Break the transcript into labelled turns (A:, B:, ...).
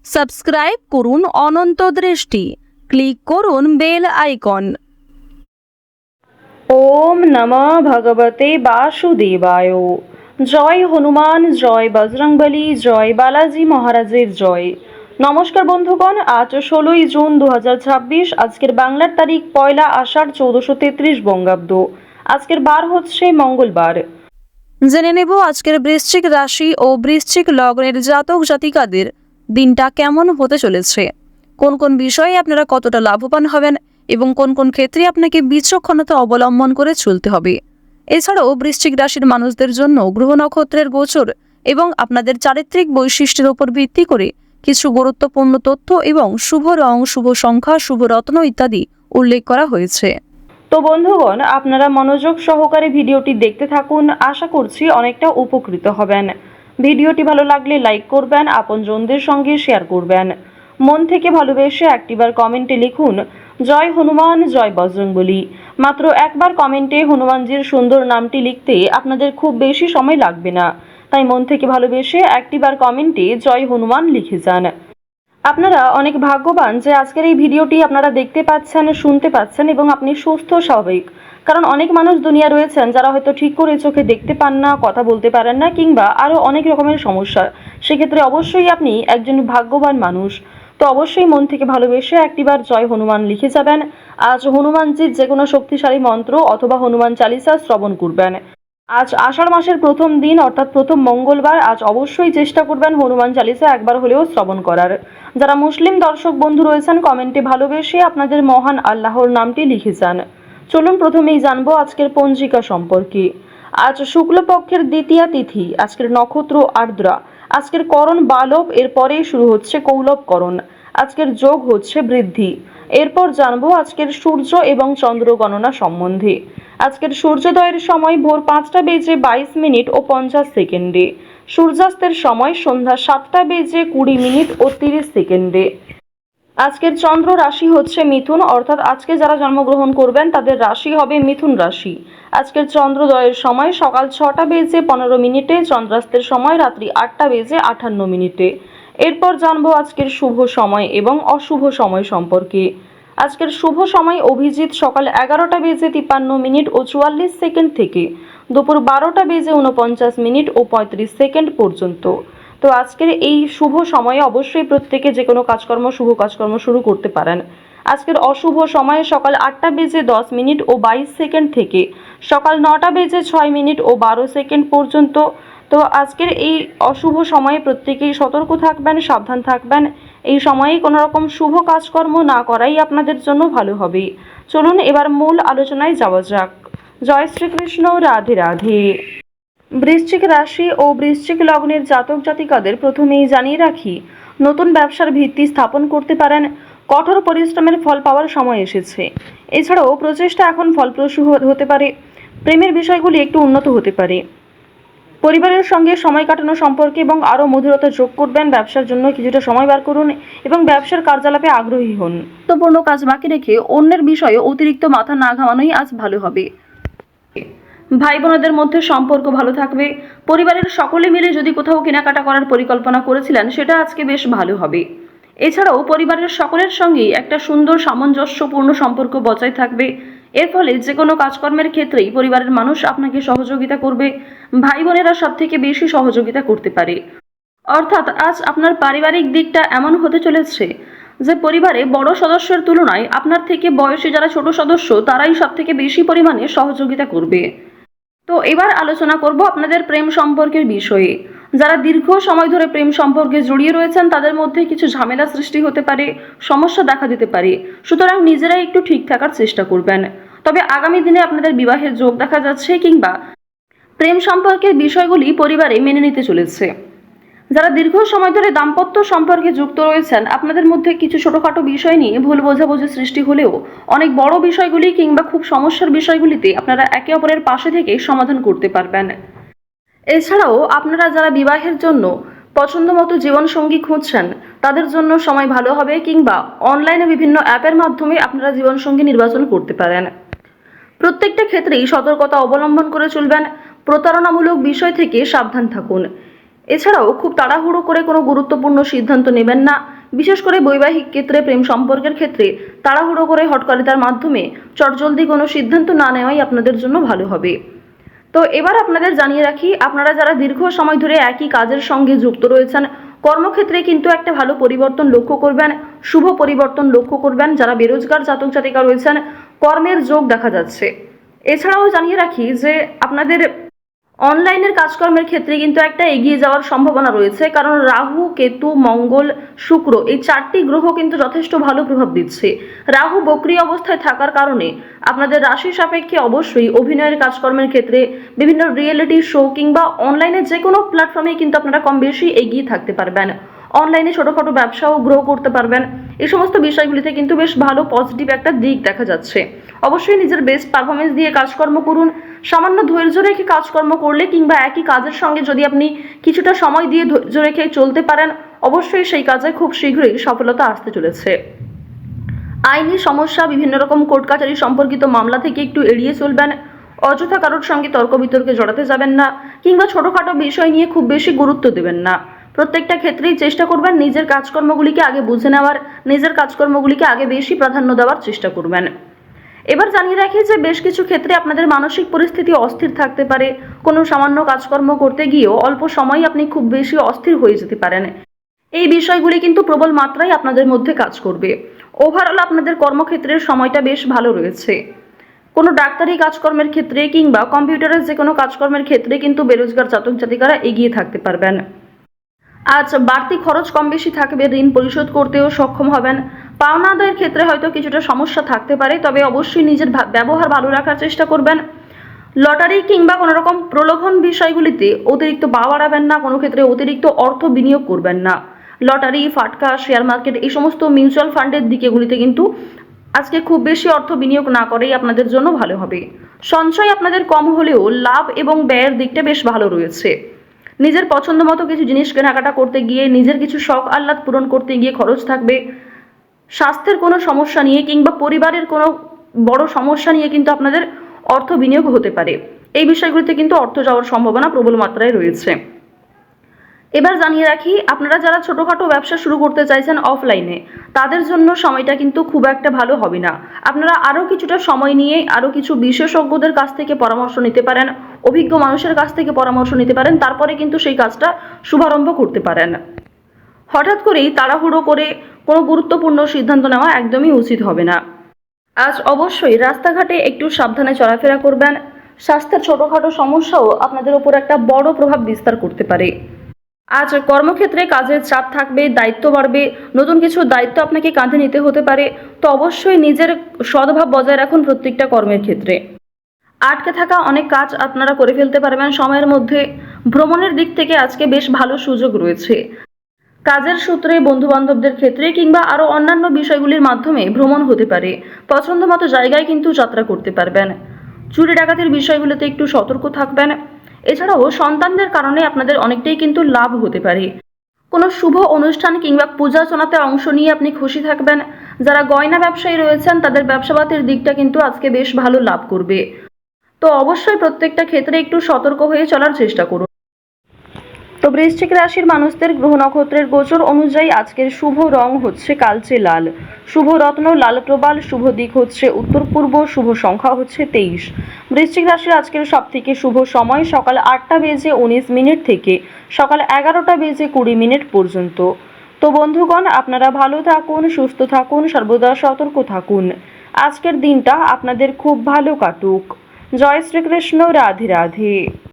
A: Subscribe করুন অনন্ত দৃষ্টি, click করুন বেল আইকন।
B: ওম নমঃ ভগবতে বাসুদেবায়। জয় হনুমান, জয় বজরংবলী, জয় বালাজি মহারাজের জয়। নমস্কার বন্ধুগণ, আজ 16ই জুন 2026। আজকের বাংলার তারিখ 1 আষাঢ় 1433 বঙ্গাব্দ। আজকের বার হচ্ছে মঙ্গলবার।
A: জেনে নেব আজকের বৃশ্চিক রাশি ও বৃশ্চিক লগ্নের জাতক জাতিকাদের দিনটা কেমন হতে চলেছে, কোন কোন বিষয়ে আপনারা কতটা লাভবান হবেন এবং কোন কোন ক্ষেত্রে আপনাকে বিচক্ষণতা অবলম্বন করে চলতে হবে। এছাড়াও বৃশ্চিক রাশির মানুষদের জন্য গ্রহ নক্ষত্রের গোচর এবং আপনাদের চারিত্রিক বৈশিষ্ট্যের উপর ভিত্তি করে কিছু গুরুত্বপূর্ণ তথ্য এবং শুভ রং, শুভ সংখ্যা, শুভ রত্ন ইত্যাদি উল্লেখ করা হয়েছে।
B: তো বন্ধুগণ, আপনারা মনোযোগ সহকারে ভিডিওটি দেখতে থাকুন। আশা করছি অনেকটা উপকৃত হবেন। ভিডিওটি ভালো লাগলে লাইক করবেন, আপনজনদের সঙ্গে শেয়ার করবেন। মন থেকে ভালোবেসে একটিবার কমেন্টে লিখুন জয় হনুমান, জয় বজরংবলী। মাত্র একবার কমেন্টে হনুমানজির সুন্দর নামটি লিখতে আপনাদের খুব বেশি সময় লাগবে না, তাই মন থেকে ভালোবেসে একটিবার কমেন্টে জয় হনুমান লিখে যান। আপনারা অনেক ভাগ্যবান যে আজকের এই ভিডিওটি আপনারা দেখতে পাচ্ছেন, শুনতে পাচ্ছেন এবং আপনি সুস্থ স্বাভাবিক। কারণ অনেক মানুষ দুনিয়া রয়েছেন যারা হয়তো ঠিক করে চোখে দেখতে পান না, কথা বলতে পারেন না, কিংবা আরও অনেক রকমের সমস্যা। সেক্ষেত্রে অবশ্যই আপনি একজন ভাগ্যবান মানুষ। তো অবশ্যই মন থেকে ভালোবেসে একটিবার জয় হনুমান লিখে যাবেন। আজ হনুমানজির যে কোনো শক্তিশালী মন্ত্র অথবা হনুমান চালিসা শ্রবণ করবেন। আজ আষাঢ় মাসের প্রথম দিন অর্থাৎ প্রথম মঙ্গলবার। আজ অবশ্যই চেষ্টা করবেন হনুমান চালিসা একবার হলেও শ্রবণ করার। যারা মুসলিম দর্শক বন্ধু রয়েছেন, কমেন্টে ভালোবেসে আপনাদের মহান আল্লাহর নামটি লিখে যান। চলুন প্রথমেই জানবো আজকের পঞ্জিকা সম্পর্কে। আজ শুক্লপক্ষের দ্বিতীয়া তিথি, আজকের নক্ষত্র আর্দ্রা, আজকের করণ বালব, এরপরেই শুরু হচ্ছে কৌলবকরণ। আজকের যোগ হচ্ছে বৃদ্ধি। এরপর জানবো আজকের সূর্য এবং চন্দ্র গণনা সম্বন্ধে। আজকের সূর্যোদয়ের সময় ভোর 5টা বেজে 22 মিনিট ও 50 সেকেন্ডে। সূর্যাস্তের সময় সন্ধ্যা 7টা বেজে 20 মিনিট ও 30 সেকেন্ডে। আজকের চন্দ্র রাশি হচ্ছে মিথুন, অর্থাৎ আজকে যারা জন্মগ্রহণ করবেন তাদের রাশি হবে মিথুন রাশি। আজকের চন্দ্রোদয়ের সময় সকাল 6টা বেজে 15 মিনিটে, চন্দ্রাস্তের সময় রাত্রি 8টা বেজে 58 মিনিটে। এরপর জানবো আজকের শুভ সময় এবং অশুভ সময় সম্পর্কে। আজকের শুভ সময় অভিজিৎ সকাল 11টা বেজে 53 মিনিট ও 44 সেকেন্ড থেকে দুপুর 12টা বেজে 49 মিনিট ও 35 সেকেন্ড পর্যন্ত। তো আজকের এই শুভ সময়ে অবশ্যই প্রত্যেকে যে কোনো কাজকর্ম, শুভ কাজকর্ম শুরু করতে পারেন। আজকের অশুভ সময়ে সকাল 8টা বেজে 10 মিনিট ও 22 সেকেন্ড থেকে সকাল 9টা বেজে 6 মিনিট ও 12 সেকেন্ড পর্যন্ত। তো আজকের এই অশুভ সময়ে প্রত্যেকেই সতর্ক থাকবেন, সাবধান থাকবেন। এই সময়ে কোনো রকম শুভ কাজকর্ম না করাই আপনাদের জন্য ভালো হবে। চলুন এবার মূল আলোচনায় যাওয়া যাক। জয় শ্রীকৃষ্ণ, রাধে রাধে। বৃশ্চিক রাশি ও বৃশ্চিক লগ্নের জাতক জাতিকাদের প্রথমেই জানিয়ে রাখি, নতুন ব্যবসার ভিত্তি স্থাপন করতে পারেন। কঠোর পরিশ্রমের ফল পাওয়ার সময় এসেছে। এছাড়াও প্রচেষ্টা এখন ফলপ্রসূ হতে পারে। প্রেমের বিষয়গুলি একটু উন্নত হতে পারে। পরিবারের সঙ্গে সময় কাটানো সম্পর্কে এবং আরও মধুরতা যোগ করবেন। ব্যবসার জন্য কিছুটা সময় বার করুন এবং ব্যবসার কার্যালাপে আগ্রহী হন। গুরুত্বপূর্ণ কাজ বাকি রেখে অন্যের বিষয়ে অতিরিক্ত মাথা না ঘামানোই আজ ভালো হবে। ভাই বোনদের মধ্যে সম্পর্ক ভালো থাকবে। পরিবারের সকলে মিলে যদি কোথাও কেনাকাটা করার পরিকল্পনা করেছিলেন, সেটা আজকে বেশ ভালো হবে। এছাড়াও পরিবারের সকলের সঙ্গেই একটা সুন্দর সামঞ্জস্যপূর্ণ সম্পর্ক বজায় থাকবে। এর ফলে যে কোনো কাজকর্মের ক্ষেত্রেই পরিবারের মানুষ আপনাকে সহযোগিতা করবে। ভাই বোনেরা সব থেকে বেশি সহযোগিতা করতে পারে। অর্থাৎ আজ আপনার পারিবারিক দিকটা এমন হতে চলেছে যে পরিবারে বড় সদস্যের তুলনায় আপনার থেকে বয়সে যারা ছোট সদস্য তারাই সব থেকে বেশি পরিমাণে সহযোগিতা করবে। তো এবার আলোচনা করব আপনাদের প্রেম সম্পর্কের বিষয়ে। যারা দীর্ঘ সময় ধরে প্রেম সম্পর্কে জড়িয়ে রয়েছেন তাদের মধ্যে কিছু ঝামেলা সৃষ্টি হতে পারে, সমস্যা দেখা দিতে পারে। সুতরাং নিজেরাই একটু ঠিক থাকার চেষ্টা করবেন। তবে আগামী দিনে আপনাদের বিবাহের যোগ দেখা যাচ্ছে, কিংবা প্রেম সম্পর্কের বিষয়গুলি পরিবারে মেনে নিতে চলেছে। যারা দীর্ঘ সময় ধরে দাম্পত্য সম্পর্কে যুক্ত রয়েছেন, আপনাদের মধ্যে কিছু ছোটখাটো বিষয় নিয়ে ভুল বোঝাবুঝি সৃষ্টি হলেও অনেক বড় বিষয়গুলি কিংবা খুব সমস্যার বিষয়গুলিতে আপনারা একে অপরের পাশে থেকে সমাধান করতে পারবেন। এছাড়াও আপনারা যারা বিবাহের জন্য পছন্দমতো জীবনসঙ্গী খুঁজছেন, তাদের জন্য সময় ভালো হবে, কিংবা অনলাইনে বিভিন্ন অ্যাপের মাধ্যমে আপনারা জীবনসঙ্গী নির্বাচন করতে পারেন। প্রত্যেকটা ক্ষেত্রেই সতর্কতা অবলম্বন করে চলবেন। প্রতারণামূলক বিষয় থেকে সাবধান থাকুন। এছাড়াও খুব তাড়াহুড়ো করে কোনো গুরুত্বপূর্ণ সিদ্ধান্ত নেবেন না। বিশেষ করে বৈবাহিক ক্ষেত্রে, প্রেম সম্পর্কের ক্ষেত্রে তাড়াহুড়ো করে হটকারিতার মাধ্যমে চটজলদি কোনো সিদ্ধান্ত না নেওয়াই আপনাদের জন্য ভালো হবে। তো এবার আপনাদের জানিয়ে রাখি, আপনারা যারা দীর্ঘ সময় ধরে একই কাজের সঙ্গে যুক্ত রয়েছেন, কর্মক্ষেত্রে কিন্তু একটা ভালো পরিবর্তন লক্ষ্য করবেন, শুভ পরিবর্তন লক্ষ্য করবেন। যারা বেরোজগার জাতক জাতিকা রয়েছেন, কর্মের যোগ দেখা যাচ্ছে। এছাড়াও জানিয়ে রাখি যে আপনাদের অনলাইনের কাজকর্মের ক্ষেত্রে কিন্তু একটা এগিয়ে যাওয়ার সম্ভাবনা রয়েছে, কারণ রাহু, কেতু, মঙ্গল, শুক্র এই 4টি গ্রহ কিন্তু যথেষ্ট ভালো প্রভাব দিচ্ছে। রাহু বক্রী অবস্থায় থাকার কারণে আপনাদের রাশি সাপেক্ষে অবশ্যই অভিনয়ের কাজকর্মের ক্ষেত্রে, বিভিন্ন রিয়েলিটি শো কিংবা অনলাইনে যে কোনো প্ল্যাটফর্মে কিন্তু আপনারা কম বেশি এগিয়ে থাকতে পারবেন। অনলাইনে ছোটোখাটো ব্যবসাও গ্রো করতে পারবেন। এই সমস্ত বিষয়গুলিতে কিন্তু বেশ ভালো পজিটিভ একটা দিক দেখা যাচ্ছে। অবশ্যই নিজের বেস্ট পারফরমেন্স দিয়ে কাজকর্ম করুন। সামান্য ধৈর্য রেখে কাজকর্ম করলে কিংবা একই কাজের সঙ্গে যদি আপনি কিছুটা সময় দিয়ে ধৈর্য রেখে চলতে পারেন, অবশ্যই সেই কাজে খুব শীঘ্রই সফলতা আসতে চলেছে। আইনি সমস্যা, বিভিন্ন রকম কোর্ট কাছারি সম্পর্কিত মামলা থেকে একটু এড়িয়ে চলবেন। অযথা কারোর সঙ্গে তর্ক বিতর্কে জড়াতে যাবেন না, কিংবা ছোটোখাটো বিষয় নিয়ে খুব বেশি গুরুত্ব দেবেন না। প্রত্যেকটা ক্ষেত্রেই চেষ্টা করবেন নিজের কাজকর্মগুলিকে আগে বুঝে নেওয়ার, নিজের কাজকর্মগুলিকে আগে বেশি প্রাধান্য দেওয়ার চেষ্টা করবেন। এবার জানিয়ে রাখি যে বেশ কিছু ক্ষেত্রে আপনাদের মানসিক পরিস্থিতি অস্থির থাকতে পারে। কোনো সামান্য কাজকর্ম করতে গিয়েও অল্প সময় আপনি খুব বেশি অস্থির হয়ে যেতে পারেন। এই বিষয়গুলি কিন্তু প্রবল মাত্রায় আপনাদের মধ্যে কাজ করবে। ওভারঅল আপনাদের কর্মক্ষেত্রের সময়টা বেশ ভালো রয়েছে। কোনো ডাক্তারি কাজকর্মের ক্ষেত্রে কিংবা কম্পিউটারের যে কোনো কাজকর্মের ক্ষেত্রে কিন্তু বেরোজগার জাতক জাতিকারা এগিয়ে থাকতে পারবেন। আজ বাড়তি খরচ কম বেশি থাকবে, ঋণ পরিশোধ করতেও সক্ষম হবেন। পাওনা আদায়ের ক্ষেত্রে হয়তো কিছুটা সমস্যা থাকতে পারে, তবে অবশ্যই নিজের ব্যবহার ভালো রাখার চেষ্টা করবেন। লটারি কিংবা কোনো রকম প্রলোভন বিষয়গুলিতে অতিরিক্ত পা বাড়াবেন না, কোনো ক্ষেত্রে অতিরিক্ত অর্থ বিনিয়োগ করবেন না। লটারি, ফাটকা, শেয়ার মার্কেট এই সমস্ত মিউচুয়াল ফান্ডের দিকেগুলিতে কিন্তু আজকে খুব বেশি অর্থ বিনিয়োগ না করেই আপনাদের জন্য ভালো হবে। সঞ্চয় আপনাদের কম হলেও লাভ এবং ব্যয়ের দিকটা বেশ ভালো রয়েছে। নিজের পছন্দ মতো কিছু জিনিস কেনাকাটা করতে গিয়ে, নিজের কিছু শখ আহ্লাদ পূরণ করতে গিয়ে খরচ থাকবে। স্বাস্থ্যের কোনো সমস্যা নিয়ে কিংবা পরিবারের কোনো বড় সমস্যা নিয়ে কিন্তু আপনাদের অর্থ বিনিয়োগ হতে পারে। এই বিষয়গুলিতে কিন্তু অর্থ যাওয়ার সম্ভাবনা প্রবল মাত্রায় রয়েছে। এবার জানিয়ে রাখি, আপনারা যারা ছোটোখাটো ব্যবসা শুরু করতে চাইছেন অফলাইনে, তাদের জন্য সময়টা কিন্তু খুব একটা ভালো হবে না। আপনারা আরও কিছুটা সময় নিয়ে আরও কিছু বিশেষজ্ঞদের কাছ থেকে পরামর্শ নিতে পারেন, অভিজ্ঞ মানুষের কাছ থেকে পরামর্শ নিতে পারেন, তারপরে কিন্তু সেই কাজটা শুভারম্ভ করতে পারেন। হঠাৎ করেই তাড়াহুড়ো করে কোনো গুরুত্বপূর্ণ সিদ্ধান্ত নেওয়া একদমই উচিত হবে না। আজ অবশ্যই রাস্তাঘাটে একটু সাবধানে চলাফেরা করবেন। স্বাস্থ্যের ছোটোখাটো সমস্যাও আপনাদের ওপর একটা বড় প্রভাব বিস্তার করতে পারে। আজ কর্মক্ষেত্রে কাজের চাপ থাকবে, দায়িত্ব বাড়বে, নতুন কিছু দায়িত্ব আপনাকে কাঁধে নিতে হতে পারে। তো অবশ্যই নিজের সদ্ভাব বজায় রাখুন প্রত্যেকটা কর্মের ক্ষেত্রে। আটকে থাকা অনেক কাজ আপনারা করে ফেলতে পারবেন সময়ের মধ্যে। ভ্রমণের দিক থেকে আজকে বেশ ভালো সুযোগ রয়েছে। কাজের সূত্রে, বন্ধু বান্ধবদের ক্ষেত্রে কিংবা আরও অন্যান্য বিষয়গুলির মাধ্যমে ভ্রমণ হতে পারে। পছন্দ মতো জায়গায় কিন্তু যাত্রা করতে পারবেন। চুরি ডাকাতির বিষয়গুলোতে একটু সতর্ক থাকবেন। এছাড়াও সন্তানদের কারণে আপনাদের অনেকটাই কিন্তু লাভ হতে পারে। কোনো শুভ অনুষ্ঠান কিংবা পূজার্চনাতে অংশ নিয়ে আপনি খুশি থাকবেন। যারা গয়না ব্যবসায়ী রয়েছেন, তাদের ব্যবসাপাতির দিকটা কিন্তু আজকে বেশ ভালো লাভ করবে। তো অবশ্যই প্রত্যেকটা ক্ষেত্রে একটু সতর্ক হয়ে চলার চেষ্টা করুন। তো বৃশ্চিক রাশির মানুষদের গ্রহ নক্ষত্রের গোচর অনুযায়ী আজকের শুভ রং হচ্ছে কালচে লাল, শুভ রত্ন লাল প্রবাল, শুভ দিক হচ্ছে উত্তর পূর্ব, শুভ সংখ্যা হচ্ছে 23। বৃশ্চিক রাশির আজকের সবথেকে শুভ সময় সকাল 8:19 থেকে সকাল 11:20 পর্যন্ত। তো বন্ধুগণ, আপনারা ভালো থাকুন, সুস্থ থাকুন, সর্বদা সতর্ক থাকুন। আজকের দিনটা আপনাদের খুব ভালো কাটুক। জয় শ্রীকৃষ্ণ, রাধে রাধে।